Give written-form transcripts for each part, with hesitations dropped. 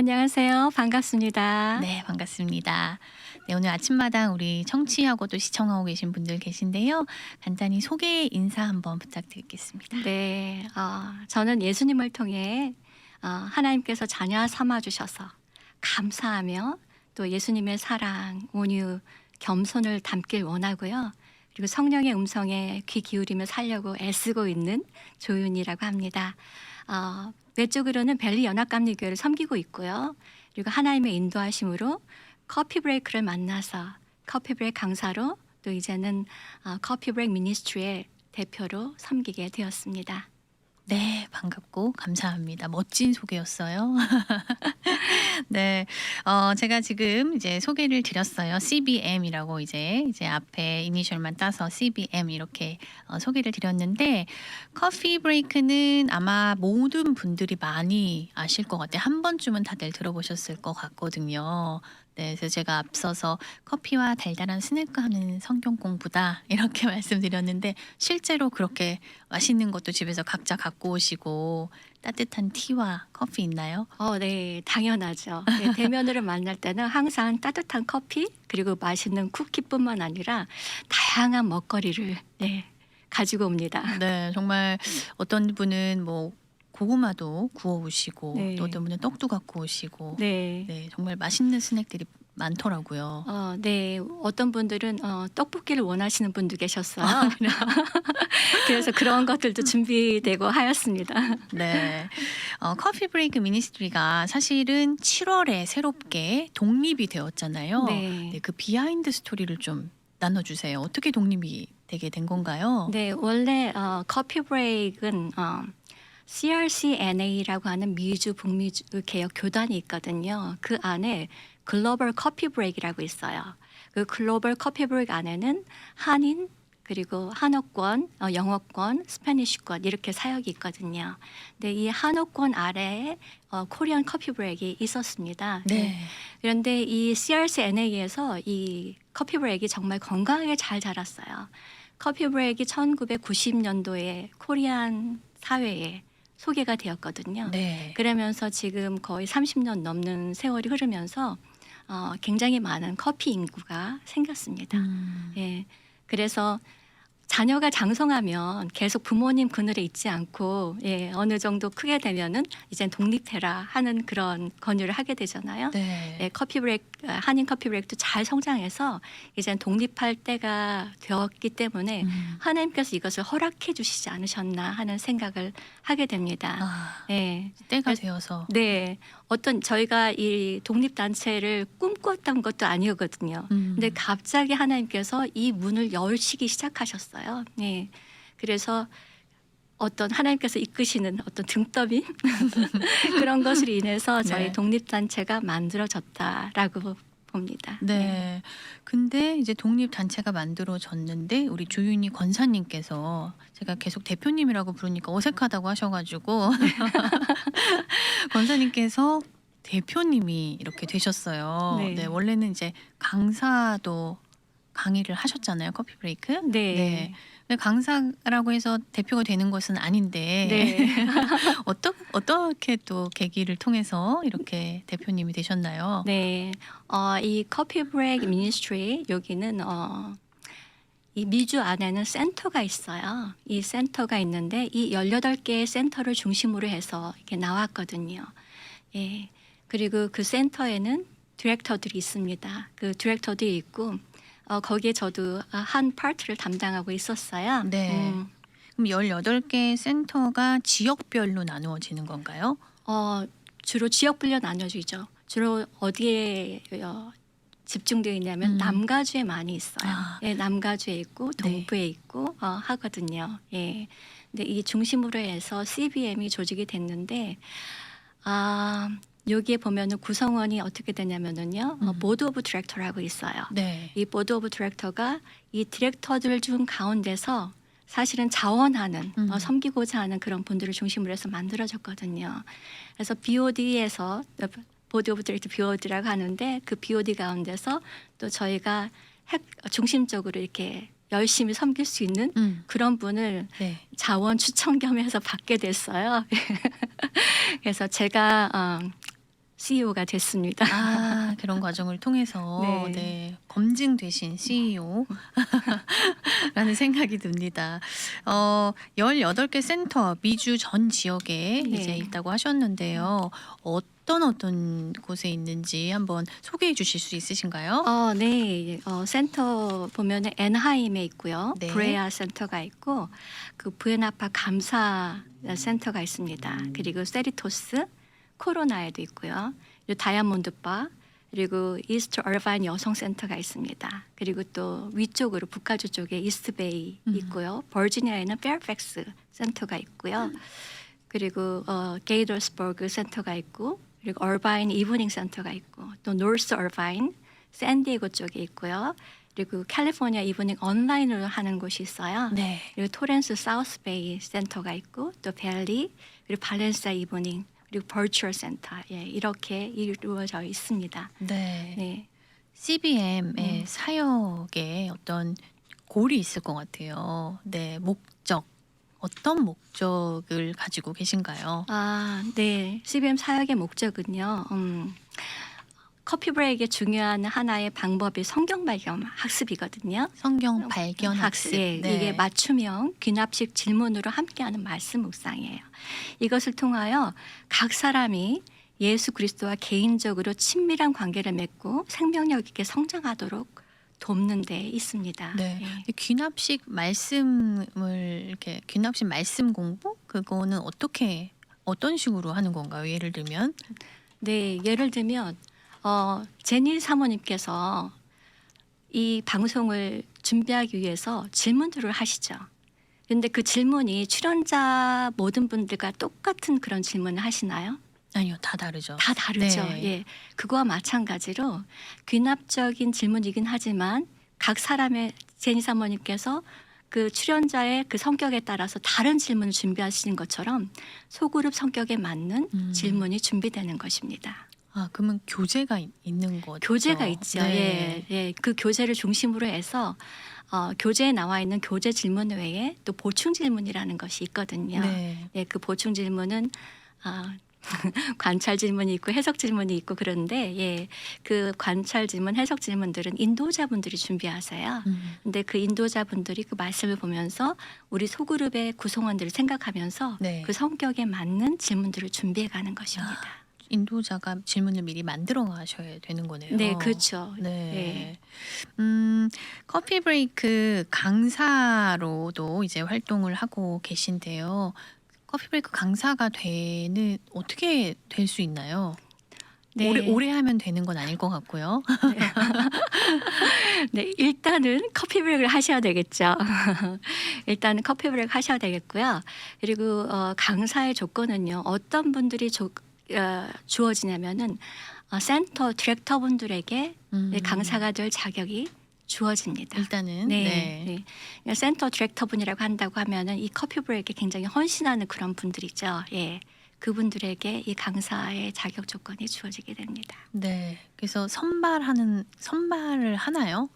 안녕하세요. 반갑습니다. 네, 반갑습니다. 네, 오늘 아침마당 우리 청취하고 또 시청하고 계신 분들 계신데요. 간단히 소개 인사 한번 부탁드리겠습니다. 네, 저는 예수님을 통해 하나님께서 자녀 삼아 주셔서 감사하며 또 예수님의 사랑, 온유, 겸손을 담길 원하고요. 그리고 성령의 음성에 귀 기울이며 살려고 애쓰고 있는 조윤이라고 합니다. 외적으로는 벨리 연합감리교회를 섬기고 있고요. 그리고 하나님의 인도하심으로 커피 브레이크를 만나서 커피 브레이크 강사로 또 이제는 커피 브레이크 미니스트리의 대표로 섬기게 되었습니다. 네, 반갑고 감사합니다. 멋진 소개였어요. 네, 제가 지금 이제 소개를 드렸어요. CBM이라고 이제 앞에 이니셜만 따서 CBM 이렇게 소개를 드렸는데, 커피 브레이크는 아마 모든 분들이 많이 아실 것 같아요. 한 번쯤은 다들 들어보셨을 것 같거든요. 네, 그래서 제가 앞서서 커피와 달달한 스낵과 하는 성경 공부다 이렇게 말씀드렸는데, 실제로 그렇게 맛있는 것도 집에서 각자 갖고 오시고 따뜻한 티와 커피 있나요? 네, 당연하죠. 네, 대면으로 만날 때는 항상 따뜻한 커피 그리고 맛있는 쿠키뿐만 아니라 다양한 먹거리를 가지고 옵니다. 네, 정말 어떤 분은 뭐 고구마도 구워 오시고 네. 또 어떤 분은 떡도 갖고 오시고 네. 네, 정말 맛있는 스낵들이 많더라고요. 네, 어떤 분들은 떡볶이를 원하시는 분도 계셨어요. 그래서 그런 것들도 준비되고 하였습니다. 네, 커피 브레이크 미니스트리가 사실은 7월에 새롭게 독립이 되었잖아요. 네. 네, 그 비하인드 스토리를 좀 나눠주세요. 어떻게 독립이 되게 된 건가요? 네, 원래 커피 브레이크는 CRCNA라고 하는 미주 북미주 개혁 교단이 있거든요. 그 안에 글로벌 커피 브레이크라고 있어요. 그 글로벌 커피 브레이크 안에는 한인 그리고 한어권, 영어권, 스페니쉬권 이렇게 사역이 있거든요. 근데 이 한어권 아래에 코리안 커피 브레이크가 있었습니다. 네. 그런데 이 CRCNA에서 이 커피 브레이크가 정말 건강하게 잘 자랐어요. 커피 브레이크가 1990년도에 코리안 사회에 소개가 되었거든요. 네. 그러면서 지금 거의 30년 넘는 세월이 흐르면서 굉장히 많은 커피 인구가 생겼습니다. 예, 그래서 자녀가 장성하면 계속 부모님 그늘에 있지 않고 어느 정도 크게 되면은 이제 독립해라 하는 그런 권유를 하게 되잖아요. 네. 커피 브레이크, 한인 커피 브레이크도 잘 성장해서 이제 독립할 때가 되었기 때문에 하나님께서 이것을 허락해 주시지 않으셨나 하는 생각을 하게 됩니다. 예. 때가 되어서. 네, 어떤 저희가 이 독립 단체를 꿈꿨던 것도 아니었거든요. 근데 갑자기 하나님께서 이 문을 열시기 시작하셨어요. 네, 그래서 어떤 하나님께서 이끄시는 어떤 등떠미 그런 것으로 인해서 저희 네. 독립 단체가 만들어졌다라고 봅니다. 네. 근데 이제 독립 단체가 만들어졌는데 우리 조윤희 권사님께서, 제가 계속 대표님이라고 부르니까 어색하다고 하셔가지고 권사님께서 대표님이 이렇게 되셨어요. 네. 네, 원래는 이제 강사도 강의를 하셨잖아요, 커피 브레이크. 네. 근데 강사라고 해서 대표가 되는 것은 아닌데 네. 어떻게 또 계기를 통해서 이렇게 대표님이 되셨나요? 네, 이 커피 브레이크 미니스트리 여기는 이 미주 안에는 센터가 있어요. 이 센터가 있는데 이 18개의 센터를 중심으로 해서 이렇게 나왔거든요. 예. 그리고 그 센터에는 디렉터들이 있습니다. 그 디렉터들이 있고 거기에 저도 한 파트를 담당하고 있었어요. 네. 그럼 18개 센터가 지역별로 나누어지는 건가요? 주로 지역별로 나눠지죠. 주로 어디에 집중되어 있냐면 남가주에 많이 있어요. 예, 남가주에 있고 동부에 있고 하거든요. 예. 근데 이 중심으로 해서 CBM이 조직이 됐는데 여기에 보면은 구성원이 어떻게 되냐면은요. 보드 오브 디렉터라고 있어요. 네. 이 보드 오브 디렉터가 이 디렉터들 중 가운데서 사실은 자원하는 섬기고자 하는 그런 분들을 중심으로 해서 만들어졌거든요. 그래서 BOD에서 보드 오브 디렉터 BOD라고 하는데 그 BOD 가운데서 또 저희가 중심적으로 이렇게 열심히 섬길 수 있는 그런 분을 네. 자원 추천 겸해서 받게 됐어요. 그래서 제가 CEO가 됐습니다. 아, 그런 과정을 통해서 네. 네, 검증되신 CEO 라는 생각이 듭니다. 18개 센터 미주 전 지역에 이제 네. 있다고 하셨는데요. 어떤 곳에 있는지 한번 소개해 주실 수 있으신가요? 네. 센터 보면은 앤하임에 있고요. 네. 브레아 센터가 있고 그 부에나파 감사 센터가 있습니다. 그리고 세리토스, 코로나에도 있고요. 그리고 다이아몬드 바 그리고 이스트 얼바인 여성 센터가 있습니다. 그리고 또 위쪽으로 북가주 쪽에 이스트베이 있고요. 버지니아에는 페어팩스 센터가 있고요. 그리고 게이더스버그 센터가 있고 그리고 얼바인 이브닝 센터가 있고 또 노스 얼바인 샌디에고 쪽에 있고요. 그리고 캘리포니아 이브닝 온라인으로 하는 곳이 있어요. 네. 그리고 토렌스 사우스베이 센터가 있고 또 벨리 그리고 발렌시아 이브닝 그리고 버추얼 센터 이렇게 이루어져 있습니다. 네. 네. CBM의 사역에 어떤 골이 있을 것 같아요. 네, 목적. 어떤 목적을 가지고 계신가요? 네. CBM 사역의 목적은요. 커피 브레이크의 중요한 하나의 방법이 성경 발견 학습이거든요. 성경 발견 학습. 예, 네. 이게 맞춤형 귀납식 질문으로 함께하는 말씀 묵상이에요. 이것을 통하여 각 사람이 예수 그리스도와 개인적으로 친밀한 관계를 맺고 생명력 있게 성장하도록 돕는 데 있습니다. 네. 예. 이 귀납식 말씀을 이렇게 귀납식 말씀 공부 그거는 어떤 식으로 하는 건가요? 예를 들면 네, 예를 들면 제니 사모님께서 이 방송을 준비하기 위해서 질문들을 하시죠. 근데 그 질문이 출연자 모든 분들과 똑같은 그런 질문을 하시나요? 아니요, 다 다르죠. 다 다르죠. 네. 예. 그거와 마찬가지로 귀납적인 질문이긴 하지만 각 사람의 제니 사모님께서 그 출연자의 그 성격에 따라서 다른 질문을 준비하시는 것처럼 소그룹 성격에 맞는 질문이 준비되는 것입니다. 아, 그러면 교재가 있는 거죠. 교재가 있죠. 네. 예. 그 교재를 중심으로 해서 교재에 나와 있는 교재 질문 외에 또 보충 질문이라는 것이 있거든요. 네. 예, 그 보충 질문은 관찰 질문이 있고 해석 질문이 있고 그런데 그 관찰 질문, 해석 질문들은 인도자분들이 준비하세요. 근데 그 인도자분들이 그 말씀을 보면서 우리 소그룹의 구성원들을 생각하면서 네. 그 성격에 맞는 질문들을 준비해 가는 것입니다. 인도자가 질문을 미리 만들어 가셔야 되는 거네요. 네, 그렇죠. 네. 커피 브레이크 강사로도 이제 활동을 하고 계신데요. 커피 브레이크 강사가 어떻게 될 수 있나요? 네. 오래 하면 되는 건 아닐 것 같고요. 네, 일단은 커피 브레이크를 하셔야 되겠죠. 일단은 커피 브레이크 하셔야 되겠고요. 그리고 강사의 조건은요. 어떤 분들이 주어지냐면은 센터 디렉터 분들에게 강사가 될 자격이 주어집니다. 일단은 네. 센터 디렉터 분이라고 한다고 하면은 이 커피 브레이크에 굉장히 헌신하는 그런 분들이죠. 예. 그분들에게 이 강사의 자격 조건이 주어지게 됩니다. 네. 그래서 선발을 하나요?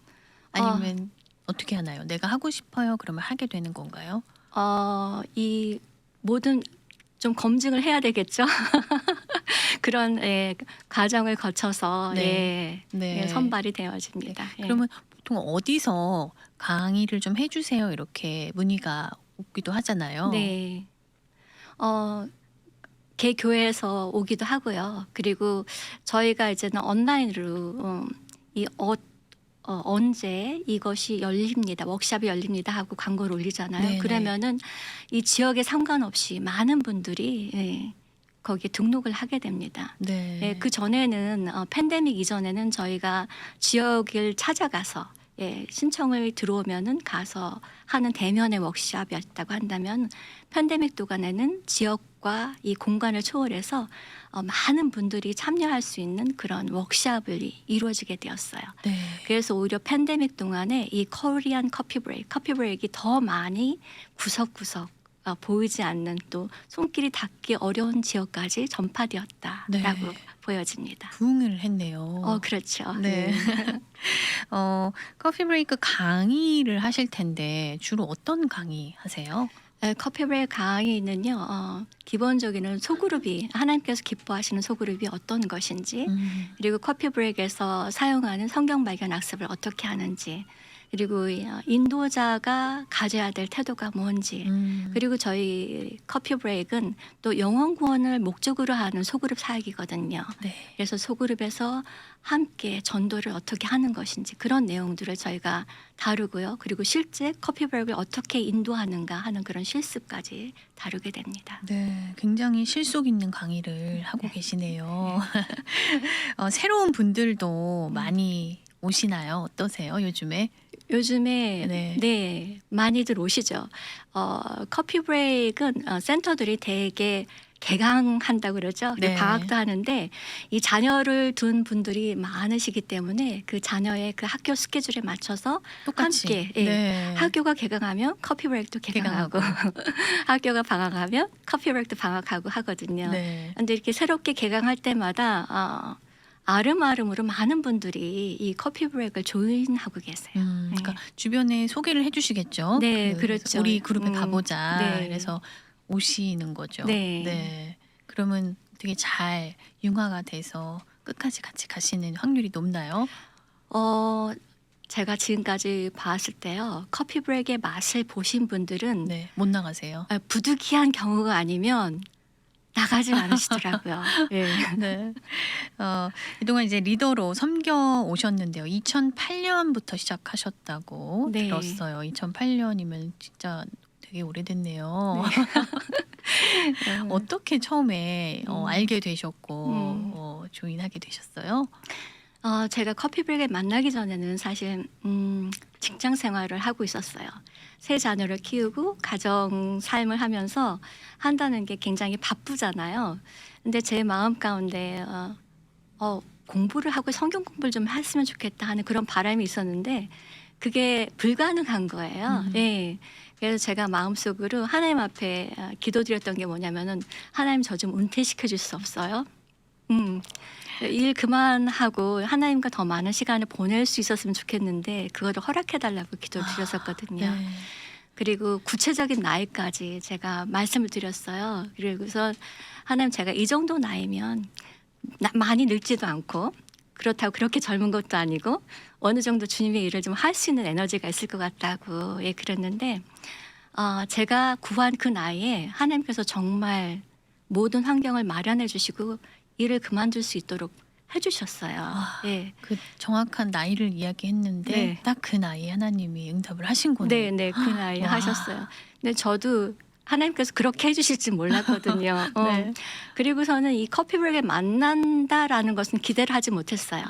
아니면 어떻게 하나요? 내가 하고 싶어요. 그러면 하게 되는 건가요? 이 모든 좀 검증을 해야 되겠죠. 그런 과정을 거쳐서 네. 선발이 되어집니다. 예. 그러면 보통 어디서 강의를 좀 해주세요 이렇게 문의가 오기도 하잖아요. 네. 개 교회에서 오기도 하고요. 그리고 저희가 이제는 온라인으로 언제 이것이 열립니다. 워크숍이 열립니다 하고 광고를 올리잖아요. 네네. 그러면은 이 지역에 상관없이 많은 분들이 거기에 등록을 하게 됩니다. 네. 예, 그 전에는 팬데믹 이전에는 저희가 지역을 찾아가서 신청을 들어오면은 가서 하는 대면의 워크숍이었다고 한다면 팬데믹 동안에는 지역과 이 공간을 초월해서 많은 분들이 참여할 수 있는 그런 워크숍이 이루어지게 되었어요. 네. 그래서 오히려 팬데믹 동안에 이 코리안 커피 브레이크가 더 많이 구석구석 보이지 않는 또 손길이 닿기 어려운 지역까지 전파되었다라고 네. 보여집니다. 부응을 했네요. 그렇죠. 네. 커피 브레이크 강의를 하실 텐데 주로 어떤 강의 하세요? 커피 브레이크 강의는요. 기본적인 소그룹이 하나님께서 기뻐하시는 소그룹이 어떤 것인지 그리고 커피 브레이크에서 사용하는 성경 발견 학습을 어떻게 하는지 그리고 인도자가 가져야 될 태도가 뭔지 그리고 저희 커피 브레이크는 또 영혼 구원을 목적으로 하는 소그룹 사역이거든요. 네. 그래서 소그룹에서 함께 전도를 어떻게 하는 것인지 그런 내용들을 저희가 다루고요. 그리고 실제 커피 브레이크를 어떻게 인도하는가 하는 그런 실습까지 다루게 됩니다. 네, 굉장히 실속 있는 강의를 하고 계시네요. 새로운 분들도 많이 오시나요? 어떠세요, 요즘에? 요즘에 네. 네, 많이들 오시죠. 커피 브레이크는 센터들이 되게 개강한다고 그러죠. 네. 방학도 하는데 이 자녀를 둔 분들이 많으시기 때문에 그 자녀의 그 학교 스케줄에 맞춰서 똑같이. 함께 예, 네. 학교가 개강하면 커피 브레이크도 개강하고 학교가 방학하면 커피 브레이크도 방학하고 하거든요. 네. 근데 이렇게 새롭게 개강할 때마다 아름아름으로 많은 분들이 이 커피 브레이크를 조인하고 계세요. 그러니까 주변에 소개를 해주시겠죠. 네, 그래서 그렇죠. 우리 그룹에 가보자. 네. 그래서 오시는 거죠. 네. 그러면 되게 잘 융화가 돼서 끝까지 같이 가시는 확률이 높나요? 제가 지금까지 봤을 때요. 커피 브레이크의 맛을 보신 분들은 네, 못 나가세요. 부득이한 경우가 아니면 나가질 않으시더라고요. 예. 네. 그동안 이제 리더로 섬겨 오셨는데요. 2008년부터 시작하셨다고 네. 들었어요. 2008년이면 진짜 되게 오래됐네요. 어떻게 처음에 알게 되셨고 조인하게 되셨어요? 제가 커피 브레이크를 만나기 전에는 사실 직장 생활을 하고 있었어요. 세 자녀를 키우고 가정 삶을 하면서 한다는 게 굉장히 바쁘잖아요. 근데 제 마음 가운데 공부를 하고 성경 공부를 좀 했으면 좋겠다 하는 그런 바람이 있었는데 그게 불가능한 거예요. 예. 그래서 제가 마음속으로 하나님 앞에 기도드렸던 게 뭐냐면은 하나님 저 좀 은퇴시켜 줄 수 없어요? 일 그만하고 하나님과 더 많은 시간을 보낼 수 있었으면 좋겠는데 그거를 허락해 달라고 기도를 드렸었거든요. 네. 그리고 구체적인 나이까지 제가 말씀을 드렸어요. 그리고서 하나님 제가 이 정도 나이면 많이 늙지도 않고 그렇다고 그렇게 젊은 것도 아니고 어느 정도 주님의 일을 좀 할 수 있는 에너지가 있을 것 같다고 그랬는데 제가 구한 그 나이에 하나님께서 정말 모든 환경을 마련해 주시고 일을 그만둘 수 있도록 해주셨어요. 예. 그 정확한 나이를 이야기했는데 네. 딱 그 나이에 하나님이 응답을 하신 거네요. 네, 그 나이에 와. 하셨어요. 근데 저도 하나님께서 그렇게 해주실 줄 몰랐거든요. 네. 그리고서는 이 커피 브레이크에 만난다라는 것은 기대를 하지 못했어요.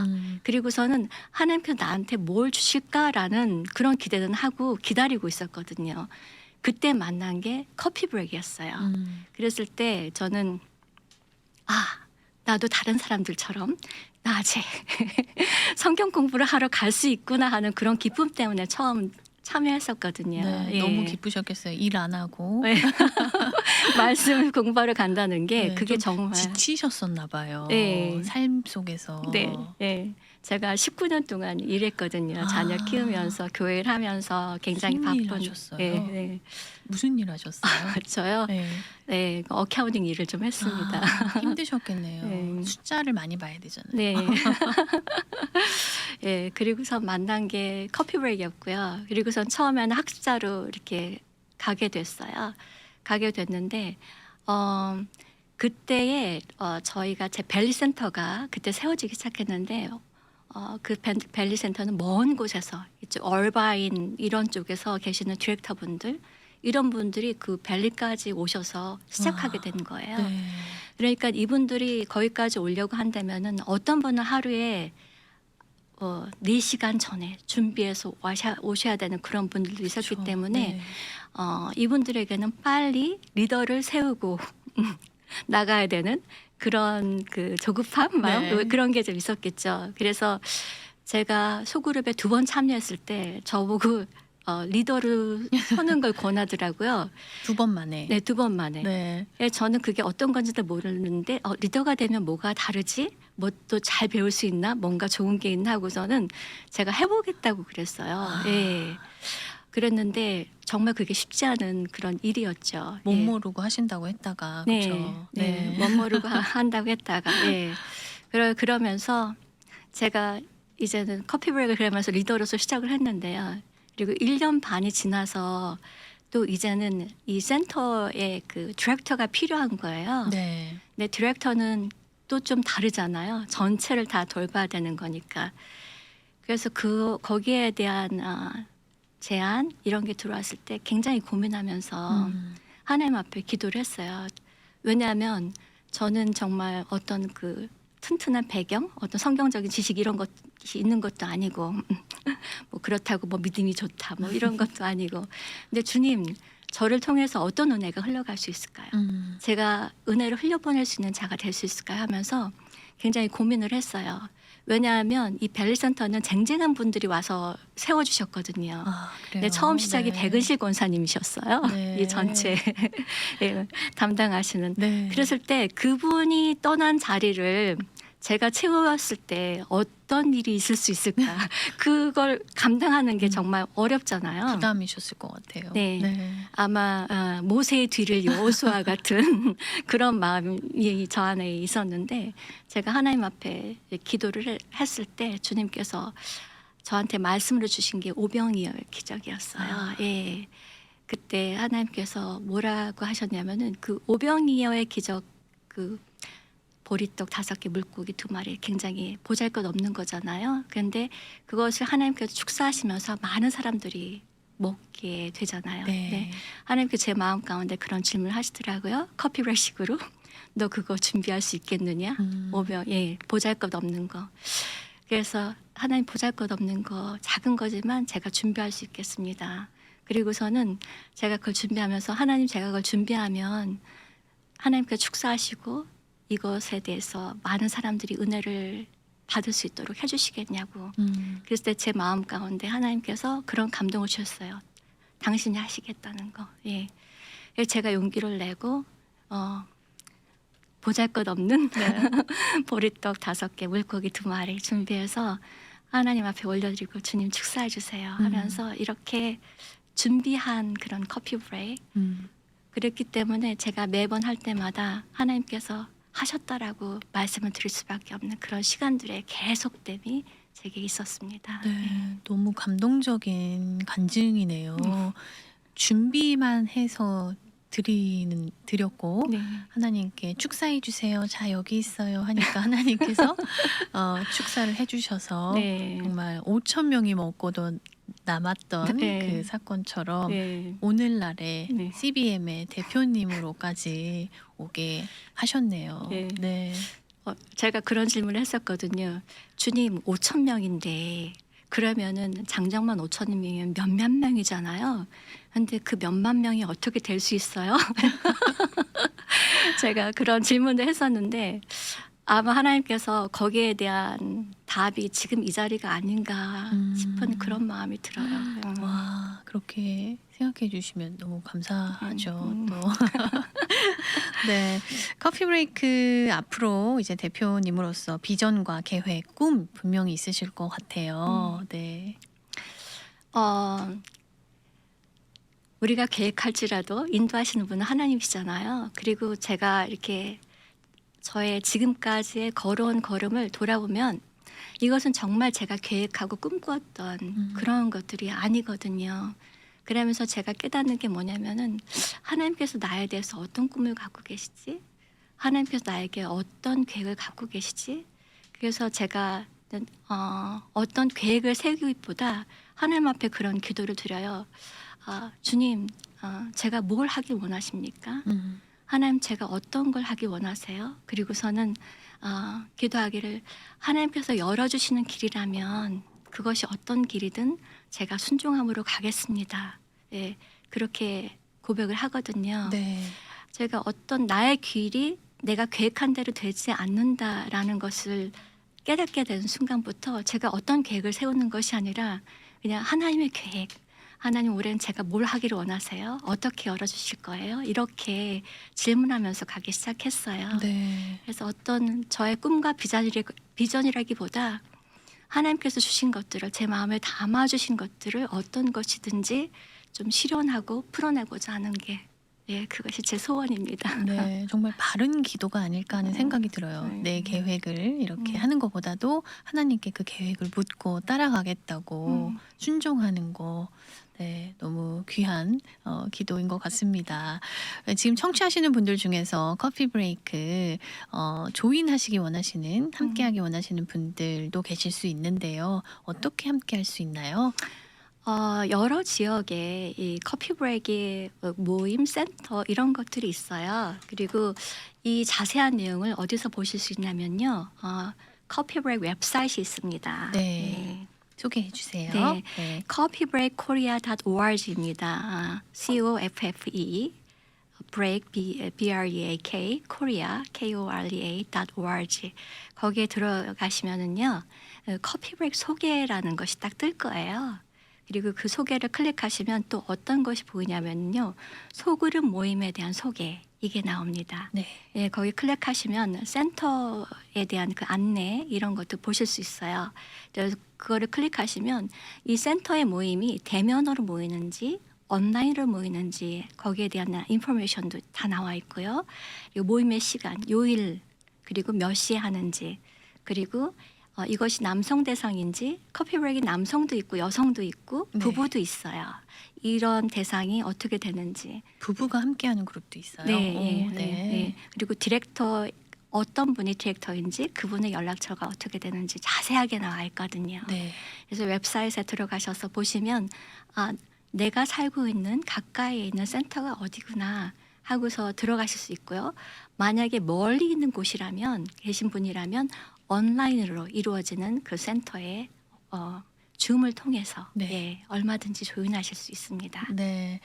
그리고서는 하나님께서 나한테 뭘 주실까라는 그런 기대는 하고 기다리고 있었거든요. 그때 만난 게 커피 브레이크였어요. 그랬을 때 저는 나도 다른 사람들처럼 나 이제 성경 공부를 하러 갈 수 있구나 하는 그런 기쁨 때문에 처음 참여했었거든요. 네, 예. 너무 기쁘셨겠어요. 일 안 하고. 네. 말씀을 공부하러 간다는 게 네, 그게 좀 정말 지치셨었나 봐요. 네. 삶 속에서. 네, 네. 제가 19년 동안 일했거든요. 자녀 키우면서 교회를 하면서 굉장히 무슨 일 바쁜. 하셨어요? 네. 무슨 일 하셨어요? 저요. 네. 네, 어카운팅 일을 좀 했습니다. 힘드셨겠네요. 네. 숫자를 많이 봐야 되잖아요. 네. 예, 그리고서 만난 게 커피 브레이크였고요. 그리고선 처음에는 학습자로 이렇게 가게 됐어요. 가게 됐는데 그때에 저희가 제 벨리 센터가 그때 세워지기 시작했는데 그 벨리 센터는 먼 곳에서 이쪽 얼바인 이런 쪽에서 계시는 디렉터 분들 이런 분들이 그 벨리까지 오셔서 시작하게 된 거예요. 네. 그러니까 이분들이 거기까지 오려고 한다면은 어떤 분은 하루에 4시간 전에 준비해서 오셔야 되는 그런 분들도 있었기 그렇죠. 때문에 네. 이분들에게는 빨리 리더를 세우고 나가야 되는 그런 그 조급한 마음 네. 그런 게 좀 있었겠죠. 그래서 제가 소그룹에 2번 참여했을 때 저보고 리더를 서는 걸 권하더라고요. 2번 만에. 네, 2번 만에. 네. 예, 저는 그게 어떤 건지도 모르는데 리더가 되면 뭐가 다르지? 뭐 또 잘 배울 수 있나? 뭔가 좋은 게 있나 하고서는 제가 해보겠다고 그랬어요. 예. 그랬는데 정말 그게 쉽지 않은 그런 일이었죠. 못 예. 모르고 하신다고 했다가 네, 그렇죠. 네, 멋모르고 한다고 했다가, 예. 그러면서 제가 이제는 커피 브레이크를 그러면서 리더로서 시작을 했는데요. 그리고 1년 반이 지나서 또 이제는 이 센터에 그 디렉터가 필요한 거예요. 네. 근데 디렉터는 또 좀 다르잖아요. 전체를 다 돌봐야 되는 거니까. 그래서 거기에 대한 제안 이런 게 들어왔을 때 굉장히 고민하면서 하나님 앞에 기도를 했어요. 왜냐하면 저는 정말 어떤 그 튼튼한 배경, 어떤 성경적인 지식 이런 것이 있는 것도 아니고 뭐 그렇다고 뭐 믿음이 좋다 뭐 이런 것도 아니고, 근데 주님 저를 통해서 어떤 은혜가 흘러갈 수 있을까요? 제가 은혜를 흘려보낼 수 있는 자가 될 수 있을까요? 하면서 굉장히 고민을 했어요. 왜냐하면 이 벨리센터는 쟁쟁한 분들이 와서 세워주셨거든요. 아, 그래요. 네, 처음 시작이 네. 백은실 권사님이셨어요. 네. 이 전체 예, 담당하시는. 네. 그랬을 때 그분이 떠난 자리를 제가 채웠을 때 어떤 일이 있을 수 있을까? 그걸 감당하는 게 정말 어렵잖아요. 부담이셨을 것 같아요. 네. 아마 모세의 뒤를 여호수아 같은 그런 마음이 저 안에 있었는데, 제가 하나님 앞에 기도를 했을 때 주님께서 저한테 말씀을 주신 게 오병이어의 기적이었어요. 예. 그때 하나님께서 뭐라고 하셨냐면은 그 오병이어의 기적, 그 보리떡 5개 물고기 2마리 굉장히 보잘것없는 거잖아요. 그런데 그것을 하나님께서 축사하시면서 많은 사람들이 먹게 되잖아요. 네. 하나님께서 제 마음 가운데 그런 질문을 하시더라고요. 커피 브레식으로 너 그거 준비할 수 있겠느냐? 보잘것없는 거. 그래서 하나님 보잘것없는 거 작은 거지만 제가 준비할 수 있겠습니다. 그리고서는 제가 그걸 준비하면서 하나님 제가 그걸 준비하면 하나님께서 축사하시고 이것에 대해서 많은 사람들이 은혜를 받을 수 있도록 해주시겠냐고. 그랬을 때 제 마음 가운데 하나님께서 그런 감동을 주셨어요. 당신이 하시겠다는 거. 예. 그래서 제가 용기를 내고 보잘것없는 보리떡 5개, 물고기 2마리 준비해서 하나님 앞에 올려드리고 주님 축사해 주세요 하면서 이렇게 준비한 그런 커피 브레이크. 그랬기 때문에 제가 매번 할 때마다 하나님께서 하셨다라고 말씀을 드릴 수밖에 없는 그런 시간들의 계속됨이 제게 있었습니다. 네. 너무 감동적인 간증이네요. 준비만 해서 드렸고 네. 하나님께 축사해 주세요. 자, 여기 있어요 하니까 하나님께서 축사를 해주셔서 네. 정말 5천 명이 먹고도 남았던 네. 그 사건처럼 네. 오늘날에 네. CBM의 대표님으로까지 오게 하셨네요. 네. 네. 제가 그런 질문을 했었거든요. 주님 5천 명인데 그러면은 장정만 5천 명이면 몇몇 명이잖아요. 근데 그 몇만 명이 어떻게 될 수 있어요? 제가 그런 질문을 했었는데 아마 하나님께서 거기에 대한 답이 지금 이 자리가 아닌가 싶은 그런 마음이 들어요. 와, 그렇게 생각해 주시면 너무 감사하죠. 또 네, 커피 브레이크 앞으로 이제 대표님으로서 비전과 계획, 꿈 분명히 있으실 것 같아요. 네. 우리가 계획할지라도 인도하시는 분은 하나님이시잖아요. 그리고 제가 이렇게 저의 지금까지의 걸어온 걸음을 돌아보면 이것은 정말 제가 계획하고 꿈꾸었던 그런 것들이 아니거든요. 그러면서 제가 깨닫는 게 뭐냐면은 하나님께서 나에 대해서 어떤 꿈을 갖고 계시지? 하나님께서 나에게 어떤 계획을 갖고 계시지? 그래서 제가 어떤 계획을 세우기보다 하나님 앞에 그런 기도를 드려요. 주님, 제가 뭘 하길 원하십니까? 하나님, 제가 어떤 걸 하기 원하세요? 그리고서는 기도하기를 하나님께서 열어주시는 길이라면 그것이 어떤 길이든 제가 순종함으로 가겠습니다. 예, 그렇게 고백을 하거든요. 네. 제가 어떤 나의 길이 내가 계획한 대로 되지 않는다라는 것을 깨닫게 되는 순간부터 제가 어떤 계획을 세우는 것이 아니라 그냥 하나님의 계획, 하나님 올해는 제가 뭘 하기를 원하세요? 어떻게 열어주실 거예요? 이렇게 질문하면서 가기 시작했어요. 네. 그래서 어떤 저의 꿈과 비전이라기보다 하나님께서 주신 것들을 제 마음에 담아주신 것들을 어떤 것이든지 좀 실현하고 풀어내고자 하는 게 그것이 제 소원입니다. 네, 정말 바른 기도가 아닐까 하는 생각이 들어요. 내 계획을 이렇게 하는 것보다도 하나님께 그 계획을 묻고 따라가겠다고 순종하는 거, 네, 너무 귀한 기도인 것 같습니다. 지금 청취하시는 분들 중에서 커피 브레이크 조인하시기 원하시는, 함께하기 원하시는 분들도 계실 수 있는데요. 어떻게 함께할 수 있나요? 여러 지역에 이 커피 브레이크 모임 센터 이런 것들이 있어요. 그리고 이 자세한 내용을 어디서 보실 수 있냐면요. 커피 브레이크 웹사이트이 있습니다. 네. 소개해 주세요. 네. 네. coffeebreakkorea.org입니다. COFFE break BREAK Korea KOREA.org 거기에 들어가시면은요. 커피 브레이크 소개라는 것이 딱 뜰 거예요. 그리고 그 소개를 클릭하시면 또 어떤 것이 보이냐면요. 소그룹 모임에 대한 소개 이게 나옵니다. 네. 예, 거기 클릭하시면 센터에 대한 그 안내 이런 것도 보실 수 있어요. 그래서 그거를 클릭하시면 이 센터의 모임이 대면으로 모이는지 온라인으로 모이는지 거기에 대한 인포메이션도 다 나와 있고요. 그리고 모임의 시간, 요일, 그리고 몇 시에 하는지, 그리고 이것이 남성 대상인지 커피 브레이크 남성도 있고 여성도 있고 네. 부부도 있어요. 이런 대상이 어떻게 되는지. 부부가 함께하는 그룹도 있어요. 네, 오, 네. 그리고 디렉터 어떤 분이 디렉터인지 그분의 연락처가 어떻게 되는지 자세하게 나와 있거든요. 네. 그래서 웹사이트에 들어가셔서 보시면 내가 살고 있는 가까이에 있는 센터가 어디구나 하고서 들어가실 수 있고요. 만약에 멀리 있는 곳이라면 계신 분이라면 온라인으로 이루어지는 그 센터에 줌을 통해서 네. 얼마든지 조인하실 수 있습니다. 네.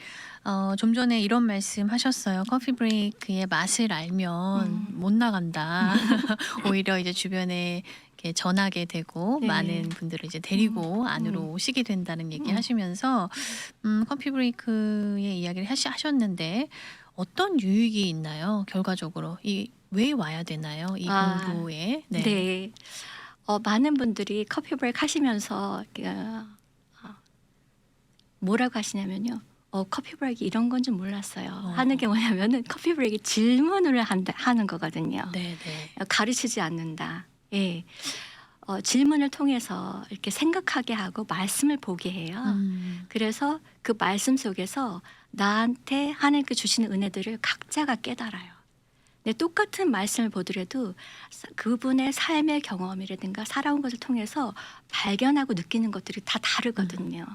좀 전에 이런 말씀 하셨어요. 커피 브레이크의 맛을 알면 못 나간다. 오히려 이제 주변에 이렇게 전하게 되고 네. 많은 분들을 이제 데리고 안으로 오시게 된다는 얘기 하시면서 커피 브레이크의 이야기를 하셨는데 어떤 유익이 있나요? 결과적으로 왜 와야 되나요? 이 공부에. 네. 네. 많은 분들이 커피 브레이크 하시면서 뭐라고 하시냐면요. 커피 브레이크 이런 건 줄 몰랐어요. 하는 게 뭐냐면은 커피 브레이크 질문을 하는 거거든요. 네, 네. 가르치지 않는다. 예. 질문을 통해서 이렇게 생각하게 하고 말씀을 보게 해요. 그래서 그 말씀 속에서 나한테 하나님께 주시는 은혜들을 각자가 깨달아요. 네, 똑같은 말씀을 보더라도 그분의 삶의 경험이라든가 살아온 것을 통해서 발견하고 느끼는 것들이 다 다르거든요.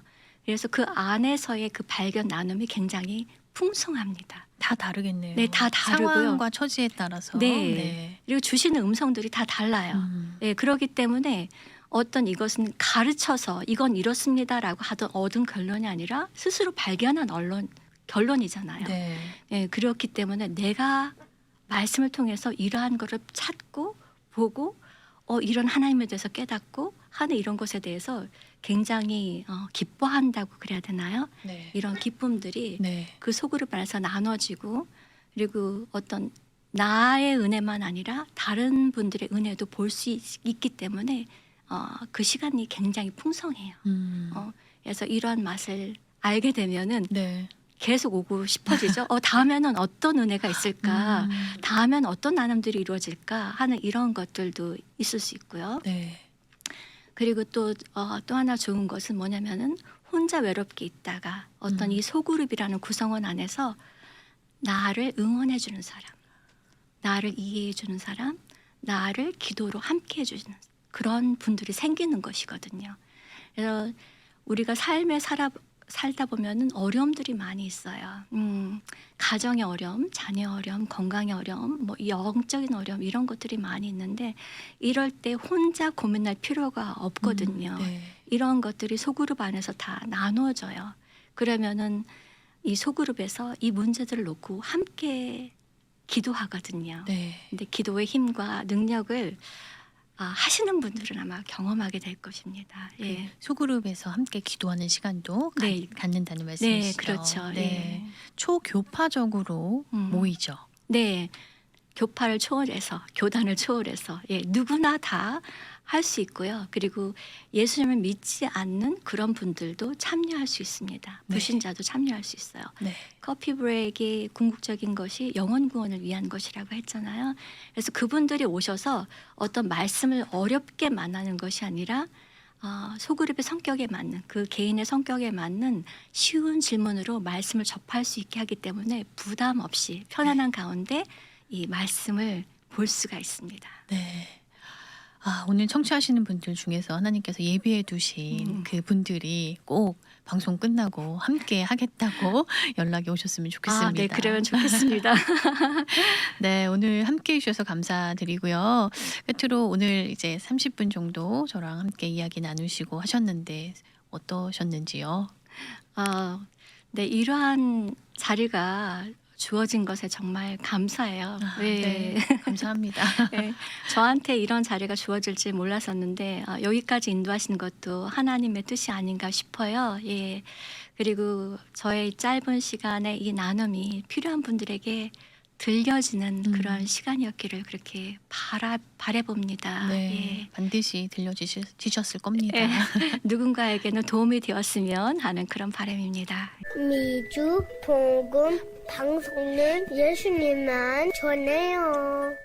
그래서 그 안에서의 그 발견 나눔이 굉장히 풍성합니다. 다 다르겠네요. 네, 다 다르고요. 상황과 처지에 따라서. 네. 그리고 주시는 음성들이 다 달라요. 네, 그렇기 때문에 어떤 이것은 가르쳐서 이건 이렇습니다라고 얻은 결론이 아니라 스스로 발견한 결론이잖아요. 네. 네, 그렇기 때문에 내가 말씀을 통해서 이러한 것을 찾고 보고 이런 하나님에 대해서 깨닫고 하는 이런 것에 대해서 굉장히 기뻐한다고 그래야 되나요? 네. 이런 기쁨들이 네. 그 소그룹 안에서 나눠지고 그리고 어떤 나의 은혜만 아니라 다른 분들의 은혜도 볼 수 있기 때문에 그 시간이 굉장히 풍성해요. 그래서 이러한 맛을 알게 되면은 네. 계속 오고 싶어지죠. 다음에는 어떤 은혜가 있을까? 다음에는 어떤 나눔들이 이루어질까? 하는 이런 것들도 있을 수 있고요. 네. 그리고 또 하나 좋은 것은 뭐냐면은 혼자 외롭게 있다가 어떤 이 소그룹이라는 구성원 안에서 나를 응원해 주는 사람, 나를 이해해 주는 사람, 나를 기도로 함께 해 주는 그런 분들이 생기는 것이거든요. 그래서 우리가 삶에 살다 보면은 어려움들이 많이 있어요. 가정의 어려움, 자녀 어려움, 건강의 어려움, 뭐 영적인 어려움 이런 것들이 많이 있는데 이럴 때 혼자 고민할 필요가 없거든요. 네. 이런 것들이 소그룹 안에서 다 나누어져요. 그러면은 이 소그룹에서 이 문제들을 놓고 함께 기도하거든요. 네. 근데 기도의 힘과 능력을 하시는 분들은 아마 경험하게 될 것입니다. 예. 소그룹에서 함께 기도하는 시간도 네. 갖는다는 말씀이시죠? 네, 그렇죠. 네. 예. 초교파적으로 모이죠. 네. 교파를 초월해서 교단을 초월해서 누구나 다 할 수 있고요. 그리고 예수님을 믿지 않는 그런 분들도 참여할 수 있습니다. 네. 불신자도 참여할 수 있어요. 네. 커피 브레이크의 궁극적인 것이 영혼 구원을 위한 것이라고 했잖아요. 그래서 그분들이 오셔서 어떤 말씀을 어렵게 만나는 것이 아니라 소그룹의 성격에 맞는 그 개인의 성격에 맞는 쉬운 질문으로 말씀을 접할 수 있게 하기 때문에 부담 없이 편안한 가운데 이 말씀을 볼 수가 있습니다. 네. 오늘 청취하시는 분들 중에서 하나님께서 예비해 두신 그 분들이 꼭 방송 끝나고 함께 하겠다고 연락이 오셨으면 좋겠습니다. 네, 그러면 좋겠습니다. 네, 오늘 함께 해주셔서 감사드리고요. 끝으로 오늘 이제 30분 정도 저랑 함께 이야기 나누시고 하셨는데 어떠셨는지요? 네, 이러한 자리가 주어진 것에 정말 감사해요. 네, 감사합니다. 네, 저한테 이런 자리가 주어질지 몰랐었는데 여기까지 인도하시는 것도 하나님의 뜻이 아닌가 싶어요. 그리고 저의 짧은 시간에 이 나눔이 필요한 분들에게 들려지는 그런 시간이었기를 그렇게 바라봅니다. 네, 반드시 들려지셨을 겁니다. 누군가에게는 도움이 되었으면 하는 그런 바람입니다. 미주 복음 방송은 예수님만 전해요.